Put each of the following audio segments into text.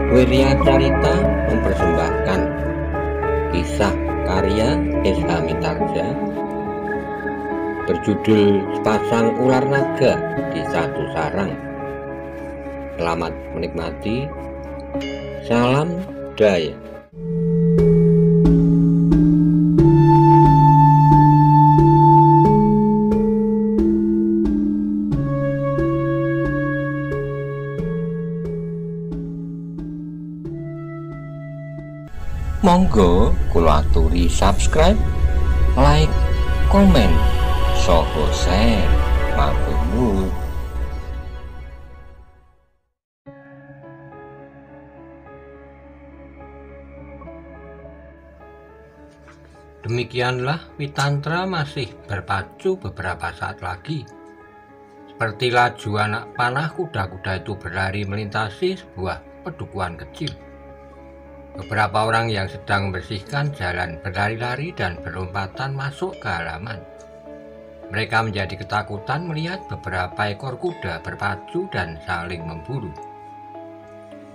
Wirya Carita mempersembahkan kisah karya S.H. Mitarsya berjudul Sepasang Ular Naga di Satu Sarang. Selamat menikmati. Salam Daya. Monggo kula aturi subscribe, like, komen, saha share. Matur nuwun. Demikianlah Witantra masih berpacu beberapa saat lagi. Seperti laju anak panah, kuda-kuda itu berlari melintasi sebuah pedukuhan kecil. Beberapa orang yang sedang membersihkan jalan berlari-lari dan berlompatan masuk ke halaman. Mereka menjadi ketakutan melihat beberapa ekor kuda berpacu dan saling memburu.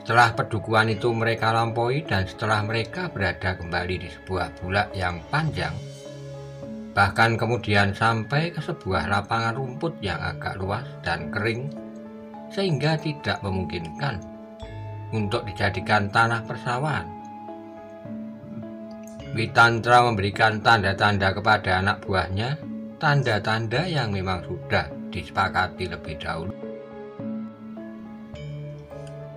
Setelah pedukuhan itu mereka lampaui dan setelah mereka berada kembali di sebuah bulak yang panjang, bahkan kemudian sampai ke sebuah lapangan rumput yang agak luas dan kering sehingga tidak memungkinkan untuk dijadikan tanah persawahan. Witantra memberikan tanda-tanda kepada anak buahnya, tanda-tanda yang memang sudah disepakati lebih dahulu.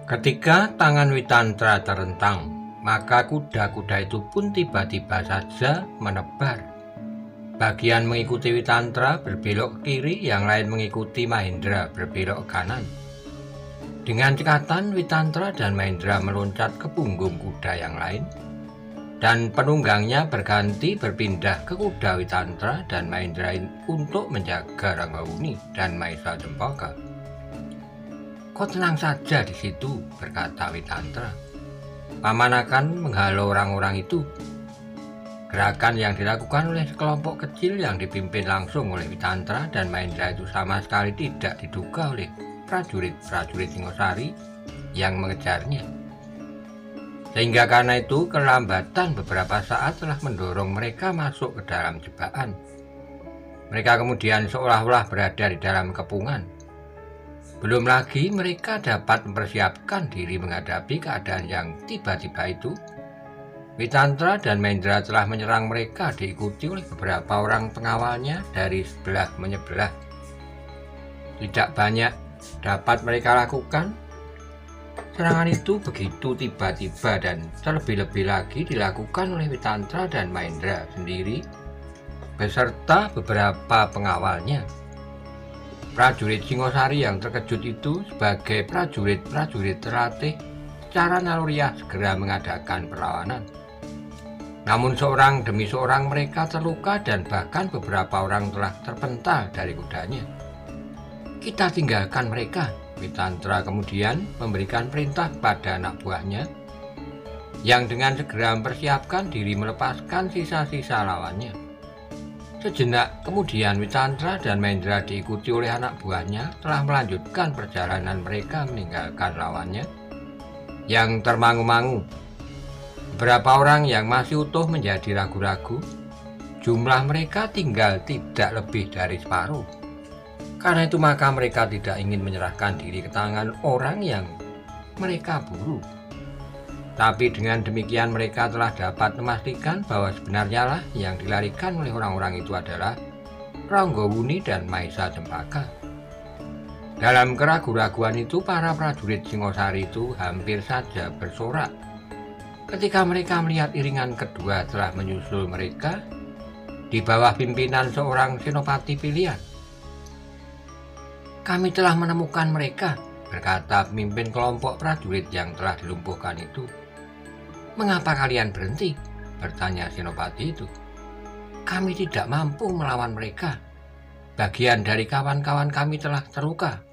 Ketika tangan Witantra terentang, maka kuda-kuda itu pun tiba-tiba saja menebar. Bagian mengikuti Witantra berbelok ke kiri, yang lain mengikuti Mahendra berbelok ke kanan. Dengan cekatan, Witantra dan Mahendra meloncat ke punggung kuda yang lain, dan penunggangnya berganti berpindah ke kuda Witantra dan Mahendra untuk menjaga Ranggawuni dan Maisa Cempaka. "Kau tenang saja di situ," berkata Witantra. "Paman akan menghalau orang-orang itu." Gerakan yang dilakukan oleh sekelompok kecil yang dipimpin langsung oleh Witantra dan Mahendra itu sama sekali tidak diduga oleh prajurit-prajurit Singosari yang mengejarnya. Sehingga karena itu kelambatan beberapa saat telah mendorong mereka masuk ke dalam jebakan. Mereka kemudian seolah-olah berada di dalam kepungan. Belum lagi mereka dapat mempersiapkan diri menghadapi keadaan yang tiba-tiba itu. Witantra dan Mahendra telah menyerang mereka diikuti oleh beberapa orang pengawalnya dari sebelah menyebelah. Tidak banyak dapat mereka lakukan. Serangan itu begitu tiba-tiba dan terlebih-lebih lagi dilakukan oleh Witantra dan Mahendra sendiri beserta beberapa pengawalnya. Prajurit Singosari yang terkejut itu sebagai prajurit-prajurit terlatih secara naluriah segera mengadakan perlawanan. Namun seorang demi seorang mereka terluka dan bahkan beberapa orang telah terpental dari kudanya. "Kita tinggalkan mereka." Witantra kemudian memberikan perintah pada anak buahnya yang dengan segera mempersiapkan diri melepaskan sisa-sisa lawannya. Sejenak kemudian Witantra dan Mahendra diikuti oleh anak buahnya telah melanjutkan perjalanan mereka meninggalkan lawannya yang termangu-mangu. Beberapa orang yang masih utuh menjadi ragu-ragu. Jumlah mereka tinggal tidak lebih dari separuh. Karena itu maka mereka tidak ingin menyerahkan diri ke tangan orang yang mereka buru. Tapi dengan demikian mereka telah dapat memastikan bahwa sebenarnya lah yang dilarikan oleh orang-orang itu adalah Ranggawuni dan Maisa Cempaka. Dalam keraguan-raguan itu para prajurit Singosari itu hampir saja bersorak ketika mereka melihat iringan kedua telah menyusul mereka di bawah pimpinan seorang senopati pilihan. "Kami telah menemukan mereka," berkata pemimpin kelompok prajurit yang telah dilumpuhkan itu. "Mengapa kalian berhenti?" bertanya senopati itu. "Kami tidak mampu melawan mereka. Bagian dari kawan-kawan kami telah terluka.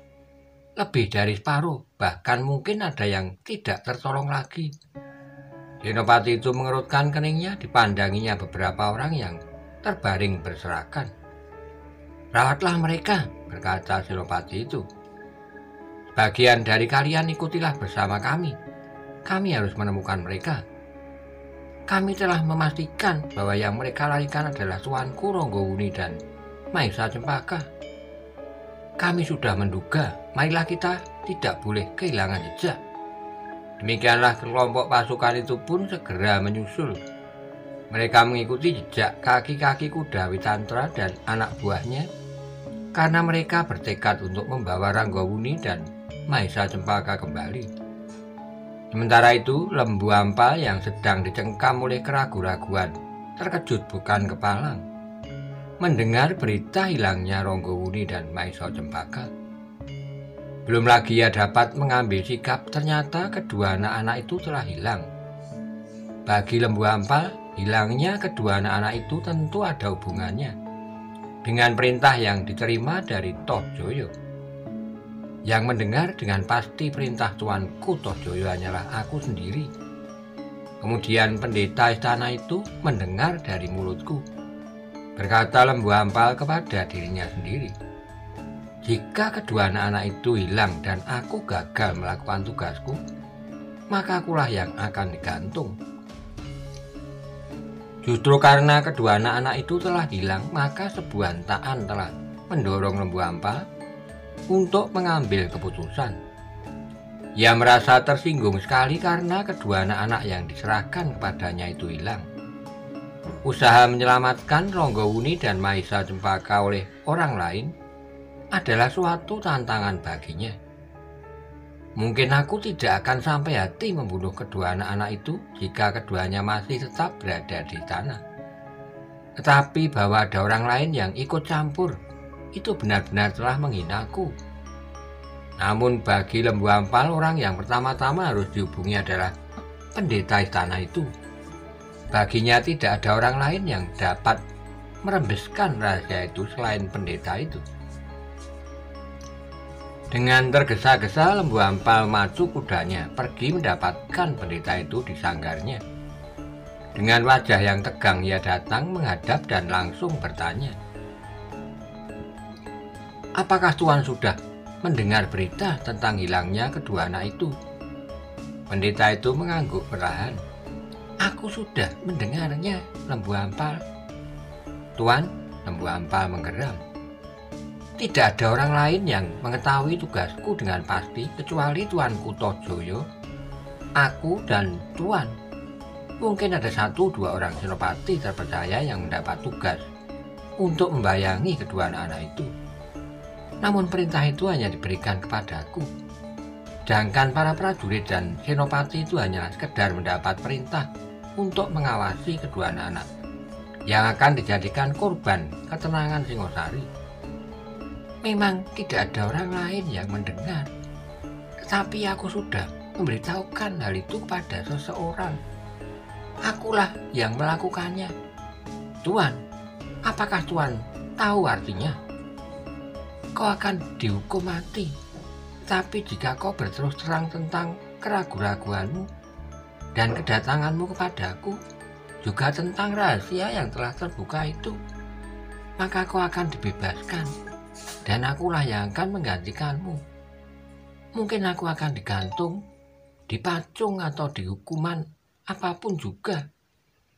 Lebih dari separuh, bahkan mungkin ada yang tidak tertolong lagi." Senopati itu mengerutkan keningnya, dipandanginya beberapa orang yang terbaring berserakan. "Rawatlah mereka," berkata senopati itu. "Bagian dari kalian ikutilah bersama kami. kami harus menemukan mereka. Kami telah memastikan bahwa yang mereka larikan adalah Tuanku Ranggawuni dan Maisa Cempaka. Kami sudah menduga, marilah kita tidak boleh kehilangan jejak. Demikianlah kelompok pasukan itu pun segera menyusul. Mereka mengikuti jejak kaki-kaki kuda Witantra dan anak buahnya, karena mereka bertekad untuk membawa Ranggawuni dan Maisa Cempaka kembali. Sementara itu, Lembu Ampal yang sedang dicengkam oleh keraguan-raguan terkejut bukan kepalang mendengar berita hilangnya Ranggawuni dan Maisa Cempaka. Belum lagi ia dapat mengambil sikap, ternyata kedua anak-anak itu telah hilang. Bagi Lembu Ampal, hilangnya kedua anak-anak itu tentu ada hubungannya dengan perintah yang diterima dari Tohjoyo. Yang mendengar dengan pasti perintah Tuanku Tohjoyo hanyalah aku sendiri. Kemudian pendeta istana itu mendengar dari mulutku, berkata Lembu Ampal kepada dirinya sendiri. Jika kedua anak-anak itu hilang dan aku gagal melakukan tugasku, maka akulah yang akan digantung. Justru karena kedua anak-anak itu telah hilang, maka sebuah hentaan telah mendorong Lembu Ampal untuk mengambil keputusan. Ia merasa tersinggung sekali karena kedua anak-anak yang diserahkan kepadanya itu hilang. Usaha menyelamatkan Ranggawuni dan Maisa Cempaka oleh orang lain adalah suatu tantangan baginya. Mungkin aku tidak akan sampai hati membunuh kedua anak-anak itu jika keduanya masih tetap berada di tanah. Tetapi bahwa ada orang lain yang ikut campur, itu benar-benar telah menghinaku. Namun bagi Lembu Ampal, orang yang pertama-tama harus dihubungi adalah pendeta istana itu. Baginya tidak ada orang lain yang dapat merembeskan rahasia itu selain pendeta itu. Dengan tergesa-gesa Lembu Ampal maju kudanya pergi mendapatkan pendeta itu di sanggarnya. Dengan wajah yang tegang ia datang menghadap dan langsung bertanya, "Apakah Tuan sudah mendengar berita tentang hilangnya kedua anak itu?" Pendeta itu mengangguk perlahan. "Aku sudah mendengarnya, Lembu Ampal." "Tuan," Lembu Ampal menggeram, "tidak ada orang lain yang mengetahui tugasku dengan pasti kecuali Tuanku Tohjoyo, aku dan Tuan. Mungkin ada 1-2 orang senopati terpercaya yang mendapat tugas untuk membayangi kedua anak-anak itu. Namun perintah itu hanya diberikan kepadaku. Sedangkan para prajurit dan senopati itu hanyalah sekedar mendapat perintah untuk mengawasi kedua anak-anak yang akan dijadikan korban ketenangan Singosari. Memang tidak ada orang lain yang mendengar, tetapi aku sudah memberitahukan hal itu kepada seseorang. Akulah yang melakukannya. Tuan, apakah Tuan tahu artinya? Kau akan dihukum mati. Tapi jika kau berterus terang tentang keraguan-raguanmu dan kedatanganmu kepadaku, juga tentang rahasia yang telah terbuka itu, maka kau akan dibebaskan, dan akulah yang akan menggantikanmu. Mungkin aku akan digantung, dipacung, atau dihukuman apapun juga,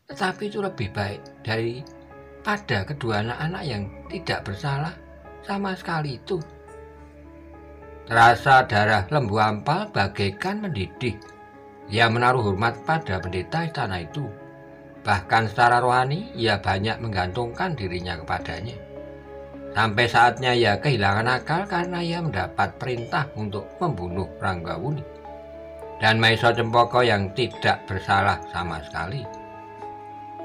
tetapi itu lebih baik daripada kedua anak-anak yang tidak bersalah sama sekali itu." Terasa darah Lembu Ampal bagaikan mendidih. Ia menaruh hormat pada pendeta istana itu. Bahkan secara rohani ia banyak menggantungkan dirinya kepadanya. Sampai saatnya ia kehilangan akal karena ia mendapat perintah untuk membunuh Ranggawuni dan Maisa Cempaka yang tidak bersalah sama sekali.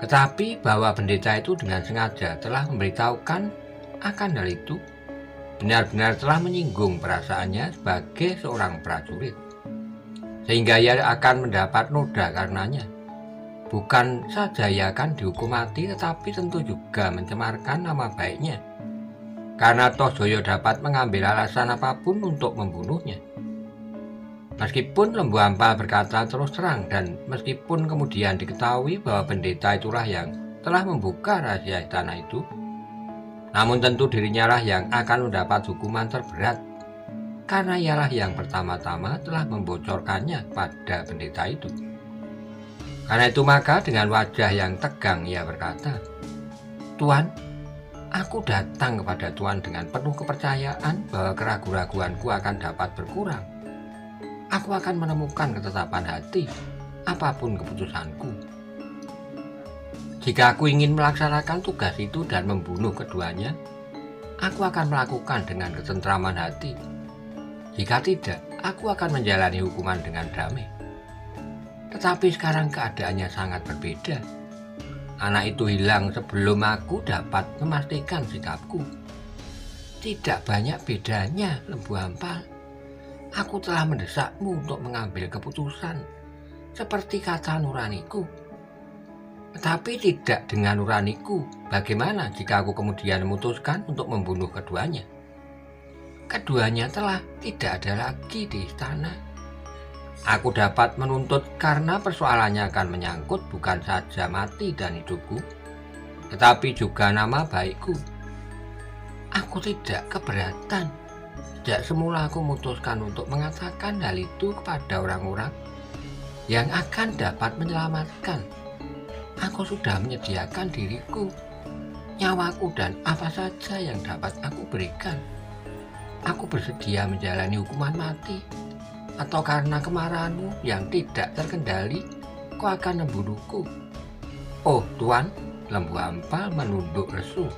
Tetapi bahwa pendeta itu dengan sengaja telah memberitahukan akan hal itu benar-benar telah menyinggung perasaannya sebagai seorang prajurit, sehingga ia akan mendapat noda karenanya. Bukan saja ia akan dihukum mati, tetapi tentu juga mencemarkan nama baiknya, karena Tohjoyo dapat mengambil alasan apapun untuk membunuhnya. Meskipun Lembu Ampal berkata terus terang, dan meskipun kemudian diketahui bahwa pendeta itulah yang telah membuka rahasia istana itu, namun tentu dirinya lah yang akan mendapat hukuman terberat, karena ialah yang pertama-tama telah membocorkannya pada pendeta itu. Karena itu maka dengan wajah yang tegang ia berkata, "Tuan, aku datang kepada Tuan dengan penuh kepercayaan bahwa keraguan-raguanku akan dapat berkurang. Aku akan menemukan ketetapan hati, apapun keputusanku. Jika aku ingin melaksanakan tugas itu dan membunuh keduanya, aku akan melakukan dengan ketentraman hati. Jika tidak, aku akan menjalani hukuman dengan damai. Tetapi sekarang keadaannya sangat berbeda. Anak itu hilang sebelum aku dapat memastikan sikapku. Tidak banyak bedanya, Lembu Ampal. Aku telah mendesakmu untuk mengambil keputusan seperti kata nuraniku. Tetapi tidak dengan nuraniku. Bagaimana jika aku kemudian memutuskan untuk membunuh keduanya? Keduanya telah tidak ada lagi di istana. Aku dapat menuntut karena persoalannya akan menyangkut bukan saja mati dan hidupku, tetapi juga nama baikku. Aku tidak keberatan. Sejak semula aku memutuskan untuk mengatakan hal itu kepada orang-orang yang akan dapat menyelamatkan. Aku sudah menyediakan diriku, nyawaku, dan apa saja yang dapat aku berikan. Aku bersedia menjalani hukuman mati, atau karena kemarahanmu yang tidak terkendali, kau akan membunuhku." "Oh Tuan," Lembu Ampal menunduk lesu.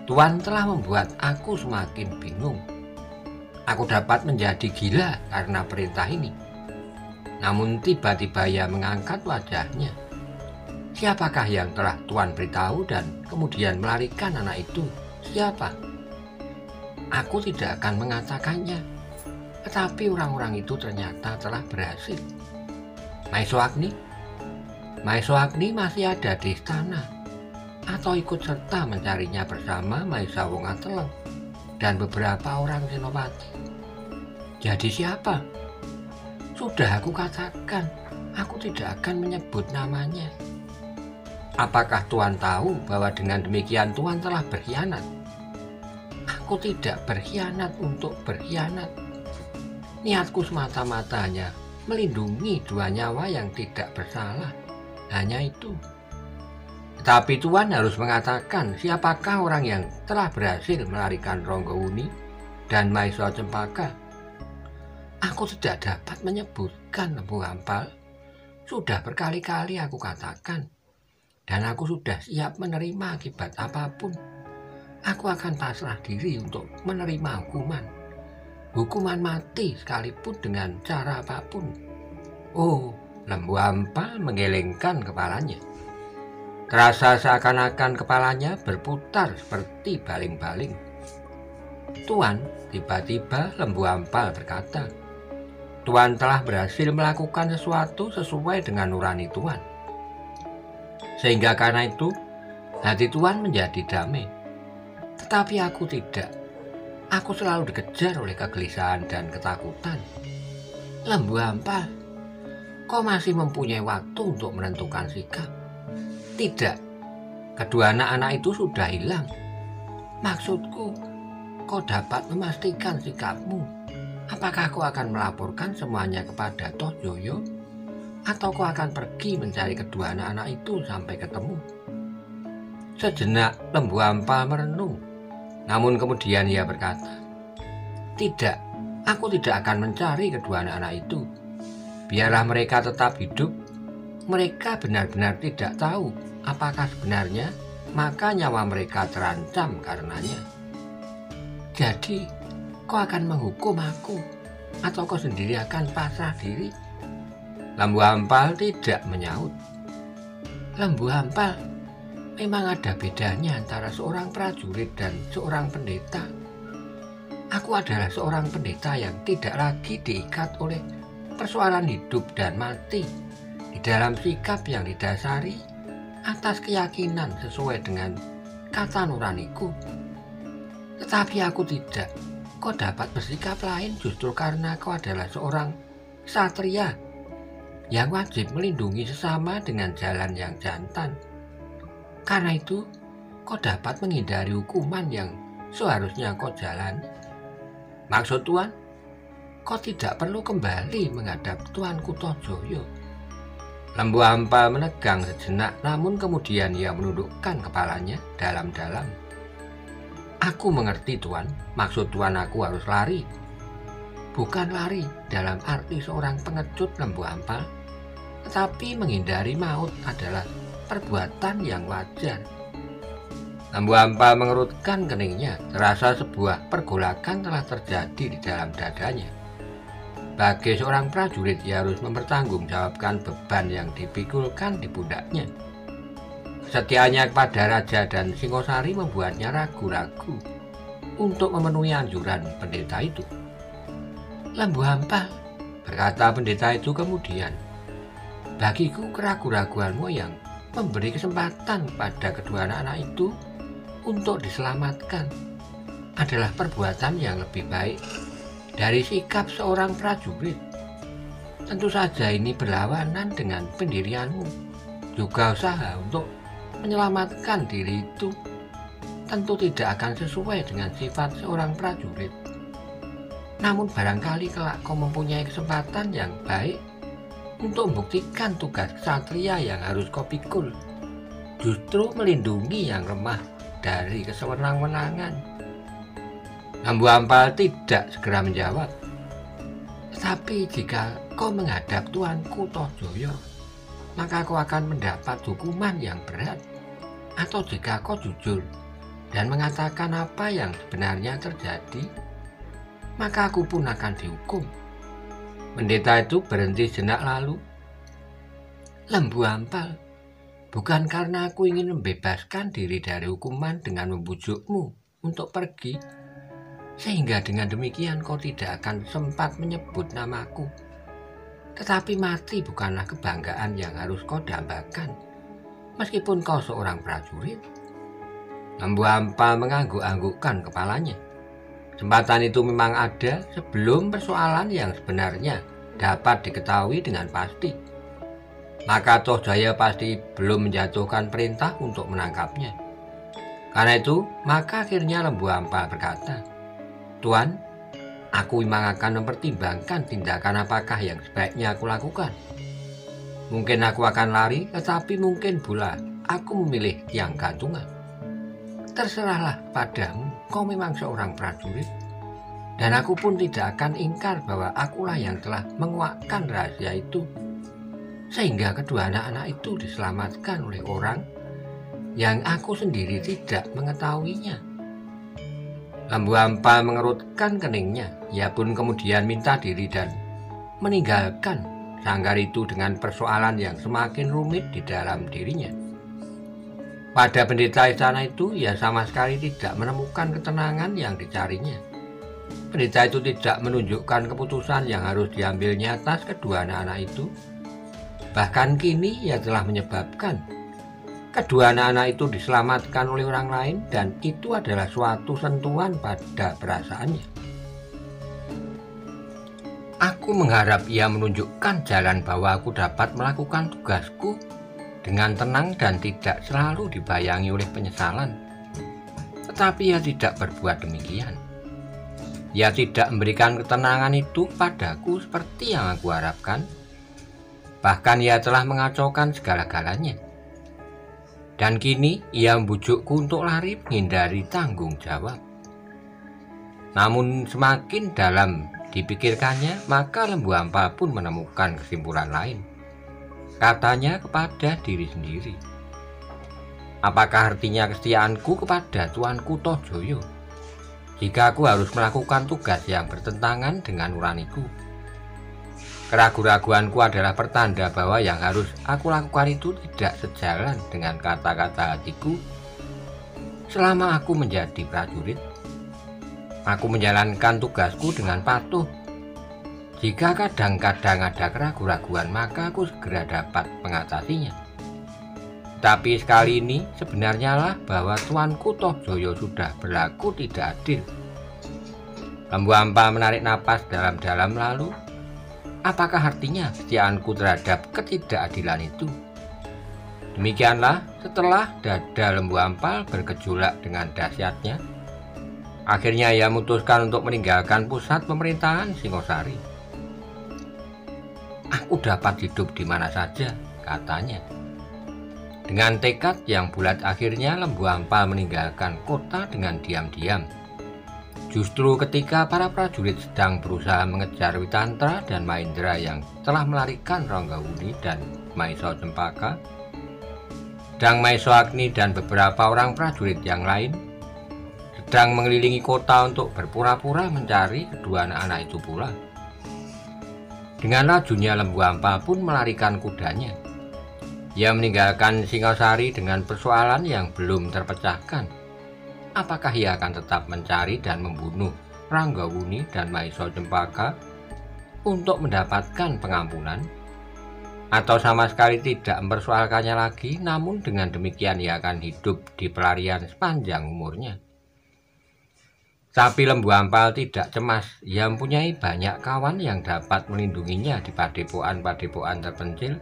"Tuan telah membuat aku semakin bingung. Aku dapat menjadi gila karena perintah ini." Namun tiba-tiba ia mengangkat wajahnya. "Siapakah yang telah Tuan beritahu dan kemudian melarikan anak itu? Siapa?" "Aku tidak akan mengatakannya, tetapi orang-orang itu ternyata telah berhasil." "Maiso Agni? Maiso Agni masih ada di istana atau ikut serta mencarinya bersama Maisa Wongateleng dan beberapa orang senopati. Jadi siapa?" "Sudah aku katakan, aku tidak akan menyebut namanya." "Apakah Tuan tahu bahwa dengan demikian Tuan telah berkhianat?" "Aku tidak berkhianat untuk berkhianat. Niatku semata-mata hanya melindungi dua nyawa yang tidak bersalah. Hanya itu." "Tetapi Tuan harus mengatakan siapakah orang yang telah berhasil melarikan Ronggowuni dan Maiso Cempaka." "Aku tidak dapat menyebutkan, Lembu Ampal. Sudah berkali-kali aku katakan, dan aku sudah siap menerima akibat apapun. Aku akan pasrah diri untuk menerima hukuman mati sekalipun dengan cara apapun." "Oh," Lembu Ampal menggelengkan kepalanya. Terasa seakan-akan kepalanya berputar seperti baling-baling. "Tuan," tiba-tiba Lembu Ampal berkata, "Tuan telah berhasil melakukan sesuatu sesuai dengan nurani Tuan. Sehingga karena itu, hati Tuan menjadi damai. Tetapi aku tidak. Aku selalu dikejar oleh kegelisahan dan ketakutan." "Lembu Ampal, kau masih mempunyai waktu untuk menentukan sikap." "Tidak. Kedua anak-anak itu sudah hilang. Maksudku, kau dapat memastikan sikapmu. Apakah kau akan melaporkan semuanya kepada Toh Joyo? Atau kau akan pergi mencari kedua anak-anak itu sampai ketemu?" Sejenak Lembu Ampal merenung. Namun kemudian ia berkata, "Tidak, aku tidak akan mencari kedua anak-anak itu. Biarlah mereka tetap hidup. Mereka benar-benar tidak tahu apakah sebenarnya maka nyawa mereka terancam karenanya. Jadi, kau akan menghukum aku atau kau sendiri akan pasrah diri?" Lembu Ampal tidak menyaut. "Lembu Ampal, memang ada bedanya antara seorang prajurit dan seorang pendeta. Aku adalah seorang pendeta yang tidak lagi diikat oleh persoalan hidup dan mati di dalam sikap yang didasari atas keyakinan sesuai dengan kata nuraniku. Tetapi aku tidak. Kau dapat bersikap lain justru karena kau adalah seorang ksatria yang wajib melindungi sesama dengan jalan yang jantan. Karena itu, kau dapat menghindari hukuman yang seharusnya kau jalani." "Maksud Tuan?" kau tidak perlu kembali menghadap Tuanku Tojoyo. Lembu Ampal menegang sejenak, namun kemudian ia menundukkan kepalanya dalam-dalam. Aku mengerti, Tuan. Maksud Tuan aku harus lari. Bukan lari dalam arti seorang pengecut, Lembu Ampal, tetapi menghindari maut adalah perbuatan yang wajar. Lembu Ampal mengerutkan keningnya, terasa sebuah pergolakan telah terjadi di dalam dadanya. Bagi seorang prajurit, ia harus mempertanggungjawabkan beban yang dipikulkan di pundaknya. Kesetiaannya kepada Raja dan Singosari membuatnya ragu-ragu untuk memenuhi anjuran pendeta itu. Lembu Ampal, berkata pendeta itu kemudian, bagiku keraguan-raguanmu yang memberi kesempatan pada kedua anak-anak itu untuk diselamatkan adalah perbuatan yang lebih baik dari sikap seorang prajurit. Tentu saja ini berlawanan dengan pendirianmu. Juga usaha untuk menyelamatkan diri itu tentu tidak akan sesuai dengan sifat seorang prajurit. Namun barangkali kelak kau mempunyai kesempatan yang baik untuk membuktikan tugas ksatria yang harus kau pikul, justru melindungi yang lemah dari kesewenang-wenangan. Lembu Ampal tidak segera menjawab. Tetapi jika kau menghadap Tuanku Tojoyo, maka kau akan mendapat hukuman yang berat. Atau jika kau jujur dan mengatakan apa yang sebenarnya terjadi, maka aku pun akan dihukum. Pendeta itu berhenti sejenak lalu. Lembu Ampal, bukan karena aku ingin membebaskan diri dari hukuman dengan membujukmu untuk pergi, sehingga dengan demikian kau tidak akan sempat menyebut namaku. Tetapi mati bukanlah kebanggaan yang harus kau dambakan, meskipun kau seorang prajurit. Lembu Ampal mengangguk-anggukkan kepalanya. Kesempatan itu memang ada sebelum persoalan yang sebenarnya dapat diketahui dengan pasti. Maka Tohjaya pasti belum menjatuhkan perintah untuk menangkapnya. Karena itu, maka akhirnya Lembu Ampal berkata, Tuan, aku memang akan mempertimbangkan tindakan apakah yang sebaiknya aku lakukan. Mungkin aku akan lari, tetapi mungkin pula aku memilih tiang gantungan. Terserahlah padamu, kau memang seorang prajurit. Dan aku pun tidak akan ingkar bahwa akulah yang telah menguakkan rahasia itu, sehingga kedua anak-anak itu diselamatkan oleh orang yang aku sendiri tidak mengetahuinya. Lembu Ampal mengerutkan keningnya. Ia pun kemudian minta diri dan meninggalkan sanggar itu dengan persoalan yang semakin rumit di dalam dirinya. Pada pendeta istana itu, ia sama sekali tidak menemukan ketenangan yang dicarinya. Pendeta itu tidak menunjukkan keputusan yang harus diambilnya atas kedua anak-anak itu. Bahkan kini ia telah menyebabkan kedua anak-anak itu diselamatkan oleh orang lain, dan itu adalah suatu sentuhan pada perasaannya. Aku mengharap ia menunjukkan jalan bahwa aku dapat melakukan tugasku dengan tenang dan tidak selalu dibayangi oleh penyesalan. Tetapi ia tidak berbuat demikian. Ia tidak memberikan ketenangan itu padaku seperti yang aku harapkan. Bahkan ia telah mengacaukan segala-galanya. Dan kini ia membujukku untuk lari menghindari tanggung jawab. Namun semakin dalam dipikirkannya, maka Lembu Ampal pun menemukan kesimpulan lain. Katanya kepada diri sendiri, apakah artinya kesetiaanku kepada Tuanku Tojoyo jika aku harus melakukan tugas yang bertentangan dengan nuraniku? Keraguan-raguanku adalah pertanda bahwa yang harus aku lakukan itu tidak sejalan dengan kata-kata hatiku. Selama aku menjadi prajurit, aku menjalankan tugasku dengan patuh. Jika kadang-kadang ada keraguan-raguan, maka aku segera dapat mengatasinya. Tapi sekali ini sebenarnya lah bahwa Tuanku Tohjaya sudah berlaku tidak adil. Lembu Ampal menarik napas dalam-dalam lalu, apakah artinya kesetiaanku terhadap ketidakadilan itu? Demikianlah setelah dada Lembu Ampal bergejolak dengan dahsyatnya, Akhirnya ia memutuskan untuk meninggalkan pusat pemerintahan Singosari. "Aku dapat hidup di mana saja," katanya. Dengan tekad yang bulat akhirnya Lembu Ampal meninggalkan kota dengan diam-diam. Justru ketika para prajurit sedang berusaha mengejar Witantra dan Mahendra yang telah melarikan Ranggawuni dan Maesha Cempaka, Dang Maesha Agni dan beberapa orang prajurit yang lain sedang mengelilingi kota untuk berpura-pura mencari kedua anak-anak itu pula. Dengan lajunya Lembu Ampal pun melarikan kudanya. Ia meninggalkan Singosari dengan persoalan yang belum terpecahkan. Apakah ia akan tetap mencari dan membunuh Ranggawuni dan Maesha Cempaka untuk mendapatkan pengampunan? Atau sama sekali tidak mempersoalkannya lagi, namun dengan demikian ia akan hidup di pelarian sepanjang umurnya? Tapi Lembu Ampal tidak cemas. Ia mempunyai banyak kawan yang dapat melindunginya di padepokan-padepokan terpencil.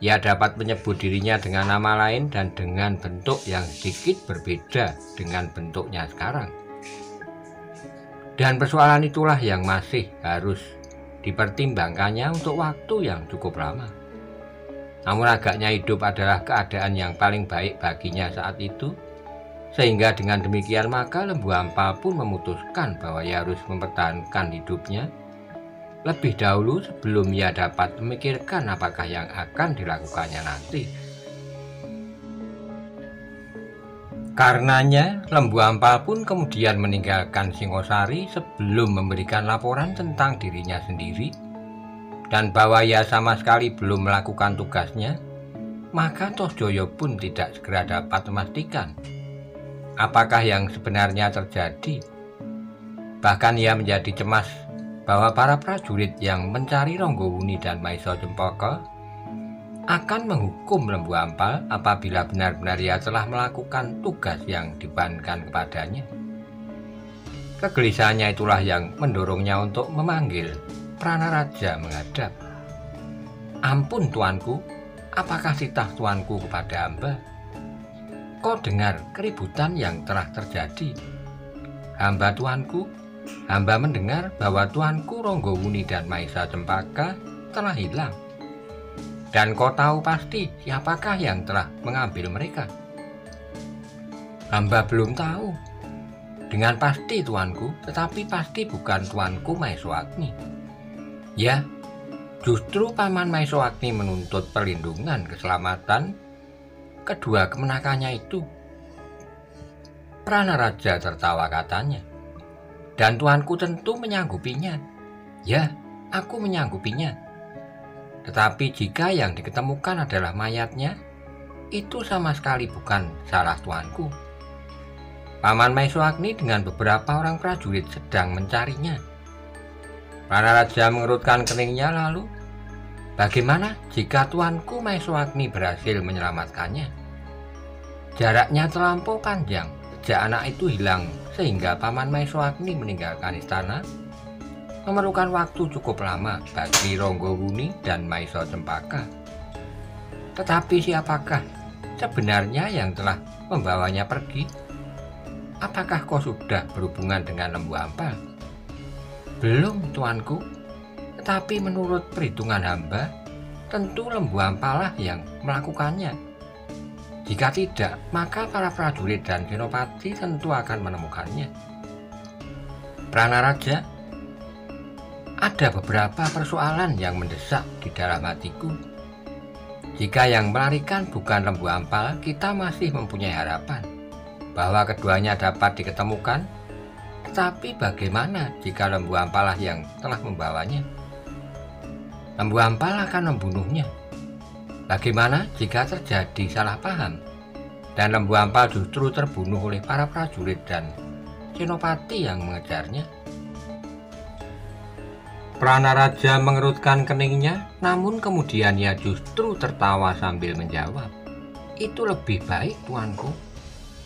Ia dapat menyebut dirinya dengan nama lain dan dengan bentuk yang sedikit berbeda dengan bentuknya sekarang. Dan persoalan itulah yang masih harus dipertimbangkannya untuk waktu yang cukup lama. Namun agaknya hidup adalah keadaan yang paling baik baginya saat itu, sehingga dengan demikian maka Lembu Ampal pun memutuskan bahwa ia harus mempertahankan hidupnya lebih dahulu sebelum ia dapat memikirkan apakah yang akan dilakukannya nanti. Karenanya, Lembu Ampal pun kemudian meninggalkan Singosari sebelum memberikan laporan tentang dirinya sendiri dan bahwa ia sama sekali belum melakukan tugasnya. Maka Tosjoyo pun tidak segera dapat memastikan apakah yang sebenarnya terjadi. Bahkan ia menjadi cemas bahwa para prajurit yang mencari Ranggawuni dan Maesha Cempaka akan menghukum Lembu Ampal apabila benar-benar ia telah melakukan tugas yang dibebankan kepadanya. Kegelisahannya itulah yang mendorongnya untuk memanggil Pranaraja menghadap. "Ampun tuanku, apakah titah tuanku kepada hamba? Kau dengar keributan yang telah terjadi. Hamba tuanku, hamba mendengar bahwa tuanku Ranggawuni dan Maesha Cempaka telah hilang. Dan kau tahu pasti siapakah yang telah mengambil mereka?" "Hamba belum tahu dengan pasti tuanku, tetapi pasti bukan tuanku Maesha Agni." "Ya, justru paman Maesha Agni menuntut perlindungan keselamatan kedua kemenakannya itu." Pranaraja tertawa katanya. "Dan tuanku tentu menyanggupinya." "Ya, aku menyanggupinya. Tetapi jika yang diketemukan adalah mayatnya, itu sama sekali bukan salah tuanku. Paman Maesha Agni dengan beberapa orang prajurit sedang mencarinya." Pranaraja mengerutkan keningnya lalu, "Bagaimana jika tuanku Maesha Agni berhasil menyelamatkannya? Jaraknya terlampau panjang sejak anak itu hilang, sehingga paman Maesha Agni meninggalkan istana memerlukan waktu cukup lama bagi Ranggawuni dan Maesha Cempaka. Tetapi siapakah sebenarnya yang telah membawanya pergi? Apakah kau sudah berhubungan dengan Lembu Ampal?" "Belum tuanku, tetapi menurut perhitungan hamba, tentu Lembu Ampal lah yang melakukannya. Jika tidak, maka para prajurit dan senopati tentu akan menemukannya." "Pranaraja, ada beberapa persoalan yang mendesak di dalam hatiku. Jika yang melarikan bukan Lembu Ampal, kita masih mempunyai harapan bahwa keduanya dapat diketemukan. Tetapi bagaimana jika Lembu Ampal lah yang telah membawanya? Lembu Ampal akan membunuhnya. Bagaimana jika terjadi salah paham dan Lembu Ampal justru terbunuh oleh para prajurit dan senopati yang mengejarnya?" Pranaraja mengerutkan keningnya, namun kemudian ia justru tertawa sambil menjawab, "Itu lebih baik tuanku."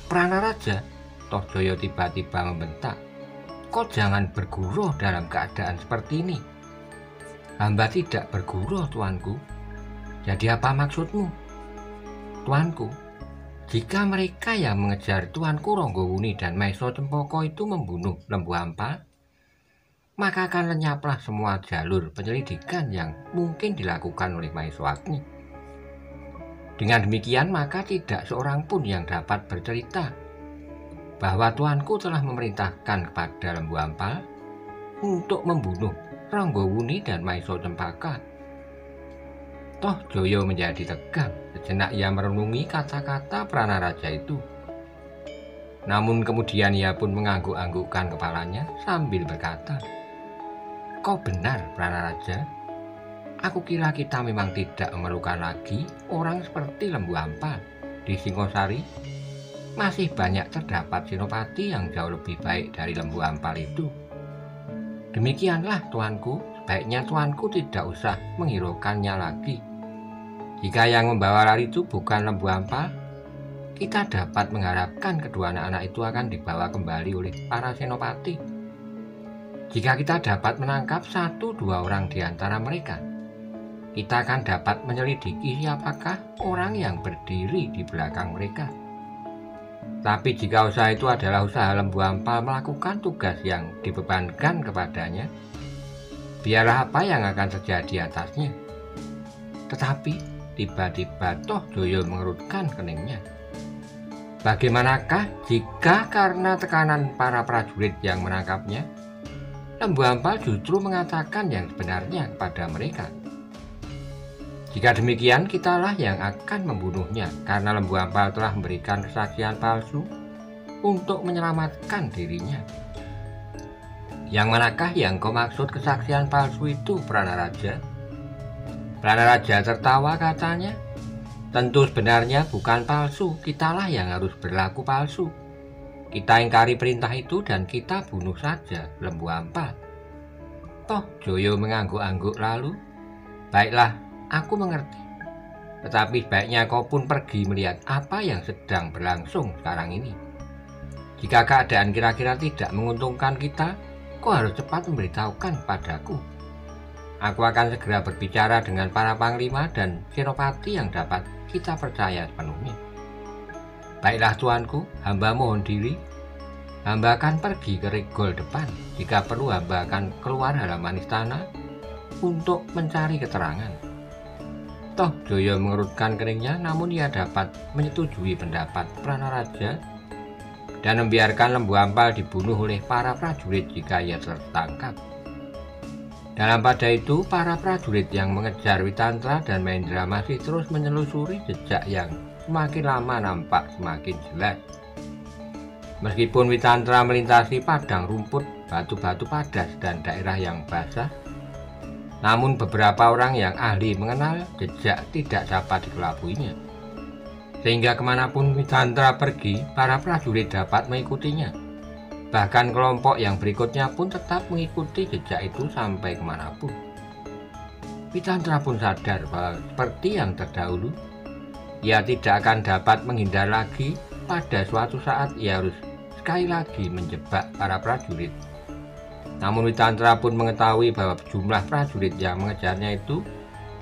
"Pranaraja," Tosjoyo tiba-tiba membentak, "kau jangan bergurau dalam keadaan seperti ini." "Hamba tidak bergurau tuanku." "Jadi apa maksudmu?" "Tuanku, Jika mereka yang mengejar Tuanku Ranggawuni dan Maesa Cempaka itu membunuh Lembu Ampal, maka akan lenyaplah semua jalur penyelidikan yang mungkin dilakukan oleh Maesa Agni. Dengan demikian, maka tidak seorang pun yang dapat bercerita bahwa Tuanku telah memerintahkan kepada Lembu Ampal untuk membunuh Ranggawuni dan Maesa Cempaka. Toh Joyo menjadi tegang. Sejenak ia merenungi kata-kata Pranaraja itu. Namun kemudian ia pun mengangguk-anggukkan kepalanya sambil berkata, "Kau benar, Pranaraja. Aku kira kita memang tidak memerlukan lagi orang seperti Lembu Ampal. Di Singosari masih banyak terdapat senopati yang jauh lebih baik dari Lembu Ampal itu. Demikianlah Tuanku, sebaiknya Tuanku tidak usah menghiraukannya lagi. Jika yang membawa lari itu bukan Lembu Ampal, kita dapat mengharapkan kedua anak-anak itu akan dibawa kembali oleh para senopati. Jika kita dapat menangkap 1-2 orang di antara mereka, kita akan dapat menyelidiki siapakah orang yang berdiri di belakang mereka. Tapi jika usaha itu adalah usaha Lembu Ampal melakukan tugas yang dibebankan kepadanya, biarlah apa yang akan terjadi atasnya." Tetapi tiba-tiba Toh Joyo mengerutkan keningnya. Bagaimanakah jika karena tekanan para prajurit yang menangkapnya, Lembu Ampal justru mengatakan yang sebenarnya kepada mereka? Jika demikian, kitalah yang akan membunuhnya karena Lembu Ampal telah memberikan kesaksian palsu untuk menyelamatkan dirinya. Yang manakah yang kau maksud kesaksian palsu itu, Pranaraja? Pranaraja tertawa, katanya, "Tentu sebenarnya bukan palsu, kitalah yang harus berlaku palsu. Kita ingkari perintah itu dan kita bunuh saja Lembu Ampal." Toh Joyo mengangguk-angguk lalu, "Baiklah, aku mengerti. Tetapi baiknya kau pun pergi melihat apa yang sedang berlangsung sekarang ini. Jika keadaan kira-kira tidak menguntungkan kita, kau harus cepat memberitahukan padaku. Aku akan segera berbicara dengan para panglima dan senopati yang dapat kita percaya sepenuhnya." "Baiklah Tuanku, hamba mohon diri. Hamba akan pergi ke regol depan. Jika perlu hamba akan keluar halaman istana untuk mencari keterangan." Toh Joyo mengerutkan keningnya, namun ia dapat menyetujui pendapat Pranaraja dan membiarkan Lembu Ampal dibunuh oleh para prajurit jika ia tertangkap. Dalam pada itu, para prajurit yang mengejar Witantra dan Mahendra masih terus menelusuri jejak yang semakin lama nampak semakin jelas. Meskipun Witantra melintasi padang rumput, batu-batu padas, dan daerah yang basah, namun beberapa orang yang ahli mengenal jejak tidak dapat dikelabuinya. Sehingga kemanapun Witantra pergi, para prajurit dapat mengikutinya. Bahkan kelompok yang berikutnya pun tetap mengikuti jejak itu sampai kemanapun. Witantra pun sadar bahwa seperti yang terdahulu, ia tidak akan dapat menghindar lagi. Pada suatu saat ia harus sekali lagi menjebak para prajurit. Namun Witantra pun mengetahui bahwa jumlah prajurit yang mengejarnya itu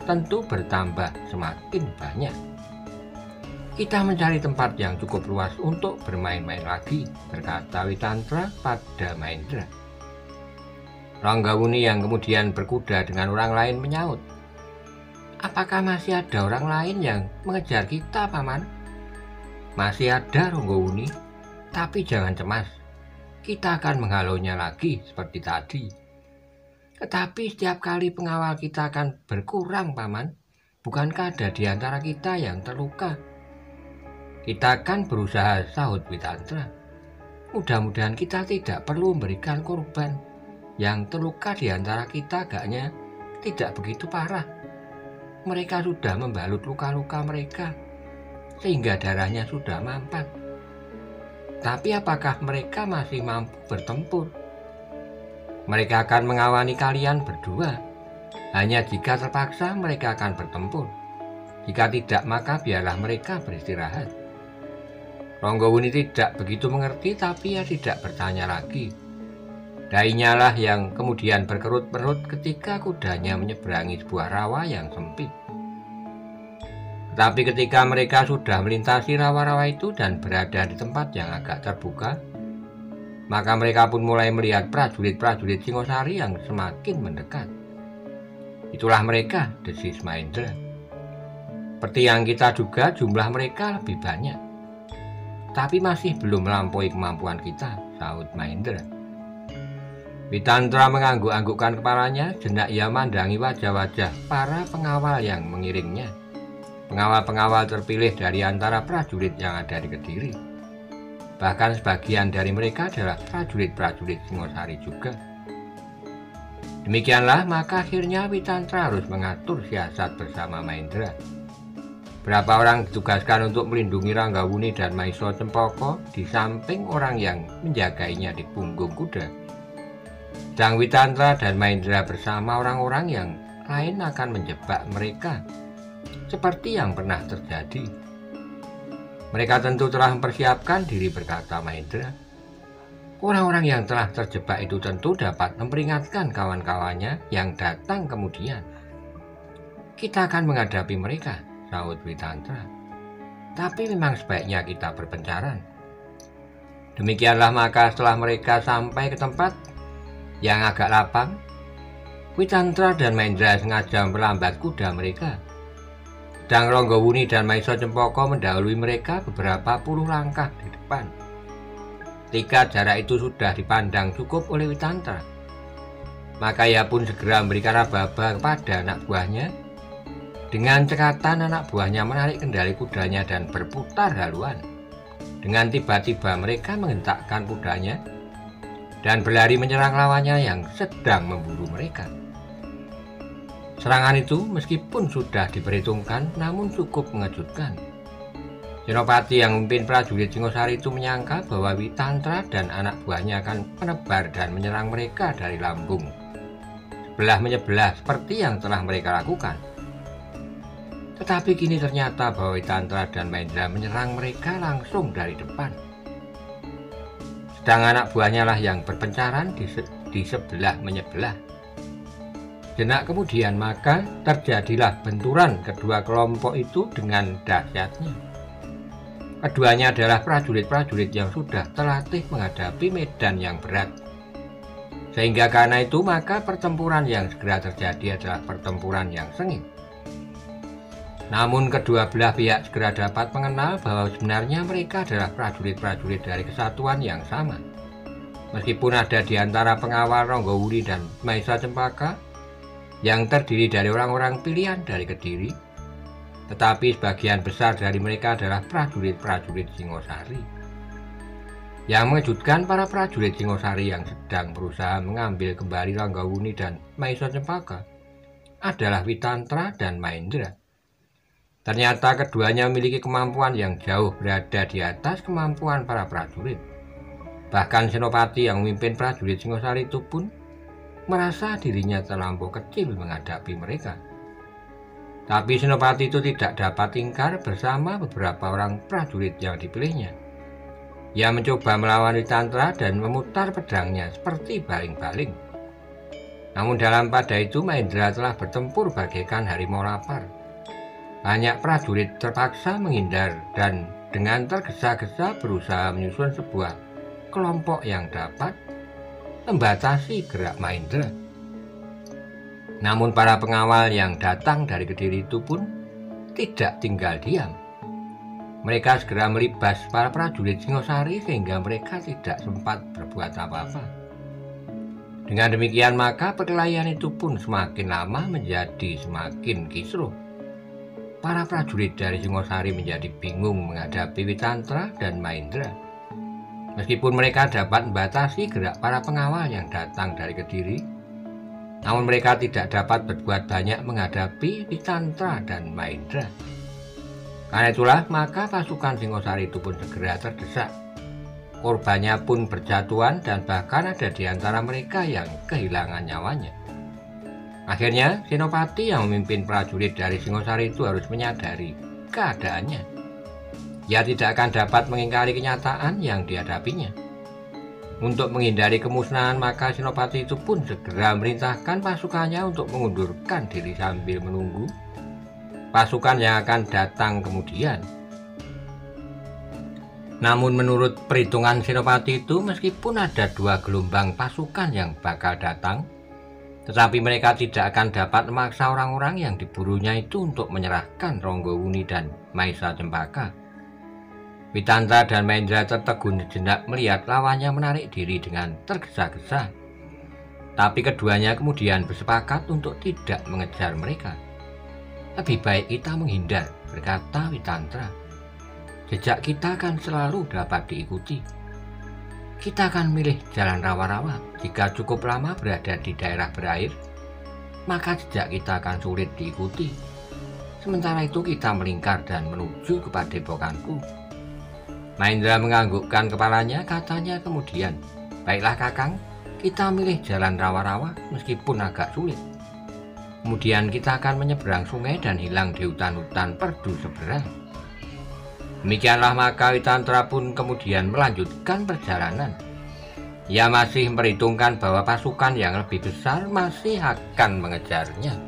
tentu bertambah semakin banyak. "Kita mencari tempat yang cukup luas untuk bermain-main lagi," berkata Witantra pada Mahendra. Ranggawuni yang kemudian berkuda dengan orang lain menyaut, "Apakah masih ada orang lain yang mengejar kita, Paman?" "Masih ada, Ranggawuni, tapi jangan cemas. Kita akan menghalaunya lagi seperti tadi. Tetapi setiap kali pengawal kita akan berkurang, Paman. Bukankah ada di antara kita yang terluka?" "Kita akan berusaha," sahut Witantra. "Mudah-mudahan kita tidak perlu memberikan korban. Yang terluka di antara kita agaknya tidak begitu parah. Mereka sudah membalut luka-luka mereka, sehingga darahnya sudah mampat. Tapi apakah mereka masih mampu bertempur? Mereka akan mengawani kalian berdua. Hanya jika terpaksa mereka akan bertempur. Jika tidak, maka biarlah mereka beristirahat." Ranggawuni tidak begitu mengerti, tapi ia tidak bertanya lagi. Dainya lah yang kemudian berkerut-kerut ketika kudanya menyeberangi sebuah rawa yang sempit. Tetapi ketika mereka sudah melintasi rawa-rawa itu dan berada di tempat yang agak terbuka, maka mereka pun mulai melihat prajurit-prajurit Singosari yang semakin mendekat. Itulah mereka, desis Mahendra. Seperti yang kita duga, jumlah mereka lebih banyak. Tapi masih belum melampaui kemampuan kita, sahut Mahendra. Witantra mengangguk-anggukkan kepalanya, jenak ia mandangi wajah-wajah para pengawal yang mengiringnya. Pengawal-pengawal terpilih dari antara prajurit yang ada di Kediri. Bahkan sebagian dari mereka adalah prajurit-prajurit Singosari juga. Demikianlah maka akhirnya Witantra harus mengatur siasat bersama Mahendra. Berapa orang ditugaskan untuk melindungi Ranggawuni dan Maiso Cempaka di samping orang yang menjagainya di punggung kuda. Sedang Witantra dan Mahendra bersama orang-orang yang lain akan menjebak mereka, seperti yang pernah terjadi. Mereka tentu telah mempersiapkan diri, berkata Mahendra. Orang-orang yang telah terjebak itu tentu dapat memperingatkan kawan-kawannya yang datang kemudian. Kita akan menghadapi mereka, sahut Witantra. Tapi memang sebaiknya kita berpencaran. Demikianlah maka setelah mereka sampai ke tempat yang agak lapang, Witantra dan Mahendra sengaja memperlambat kuda mereka. Sedang Ranggawuni dan Maiso Cempaka mendahului mereka beberapa puluh langkah di depan. Ketika jarak itu sudah dipandang cukup oleh Witantra, maka ia pun segera memberikan aba-aba kepada anak buahnya. Dengan cekatan anak buahnya menarik kendali kudanya dan berputar haluan. Dengan tiba-tiba mereka menghentakkan kudanya dan berlari menyerang lawannya yang sedang memburu mereka. Serangan itu meskipun sudah diperhitungkan namun cukup mengejutkan. Senopati yang memimpin prajurit Singosari itu menyangka bahwa Witantra dan anak buahnya akan menebar dan menyerang mereka dari lambung sebelah menyebelah seperti yang telah mereka lakukan. Tetapi kini ternyata bahwa Witantra dan Mahendra menyerang mereka langsung dari depan. Sedang anak buahnya lah yang berpencaran di sebelah menyebelah. Sejenak kemudian maka terjadilah benturan kedua kelompok itu dengan dahsyatnya. Keduanya adalah prajurit-prajurit yang sudah terlatih menghadapi medan yang berat. Sehingga karena itu maka pertempuran yang segera terjadi adalah pertempuran yang sengit. Namun kedua belah pihak segera dapat mengenal bahwa sebenarnya mereka adalah prajurit-prajurit dari kesatuan yang sama. Meskipun ada di antara pengawal Ranggawuni dan Maiso Cempaka yang terdiri dari orang-orang pilihan dari Kediri, tetapi sebagian besar dari mereka adalah prajurit-prajurit Singosari. Yang mengejutkan, para prajurit Singosari yang sedang berusaha mengambil kembali Ranggawuni dan Maiso Cempaka adalah Witantra dan Mahendra. Ternyata keduanya memiliki kemampuan yang jauh berada di atas kemampuan para prajurit. Bahkan Senopati yang memimpin prajurit Singosari itu pun merasa dirinya terlampau kecil menghadapi mereka. Tapi Senopati itu tidak dapat ingkar bersama beberapa orang prajurit yang dipilihnya. Ia mencoba melawan Witantra dan memutar pedangnya seperti baling-baling. Namun dalam pada itu Mahendra telah bertempur bagaikan harimau lapar. Banyak prajurit terpaksa menghindar dan dengan tergesa-gesa berusaha menyusun sebuah kelompok yang dapat membatasi gerak Mahendra. Namun para pengawal yang datang dari Kediri itu pun tidak tinggal diam. Mereka segera melibas para prajurit Singosari sehingga mereka tidak sempat berbuat apa-apa. Dengan demikian maka perkelahian itu pun semakin lama menjadi semakin kisruh. Para prajurit dari Singosari menjadi bingung menghadapi Witantra dan Mahendra. Meskipun mereka dapat membatasi gerak para pengawal yang datang dari Kediri, namun mereka tidak dapat berbuat banyak menghadapi Witantra dan Mahendra. Karena itulah maka pasukan Singosari itu pun segera terdesak. Korbannya pun berjatuhan dan bahkan ada di antara mereka yang kehilangan nyawanya. Akhirnya Senopati yang memimpin prajurit dari Singosari itu harus menyadari keadaannya. Ia tidak akan dapat mengingkari kenyataan yang dihadapinya. Untuk menghindari kemusnahan maka Senopati itu pun segera memerintahkan pasukannya untuk mengundurkan diri sambil menunggu pasukan yang akan datang kemudian. Namun menurut perhitungan Senopati itu, meskipun ada 2 gelombang pasukan yang bakal datang, tetapi mereka tidak akan dapat memaksa orang-orang yang diburunya itu untuk menyerahkan Ronggowuni dan Maisa Cempaka. Witantra dan Mahendra tertegun sejenak melihat lawannya menarik diri dengan tergesa-gesa. Tapi keduanya kemudian bersepakat untuk tidak mengejar mereka. "Lebih baik kita menghindar," berkata Witantra. "Jejak kita akan selalu dapat diikuti. Kita akan milih jalan rawa-rawa. Jika cukup lama berada di daerah berair, maka jejak kita akan sulit diikuti. Sementara itu kita melingkar dan menuju ke padepokanku." Mahendra menganggukkan kepalanya, katanya kemudian, "Baiklah Kakang, kita milih jalan rawa-rawa meskipun agak sulit. Kemudian kita akan menyeberang sungai dan hilang di hutan-hutan perdu seberang." Demikianlah maka Witantra pun kemudian melanjutkan perjalanan. Ia masih memperhitungkan bahwa pasukan yang lebih besar masih akan mengejarnya.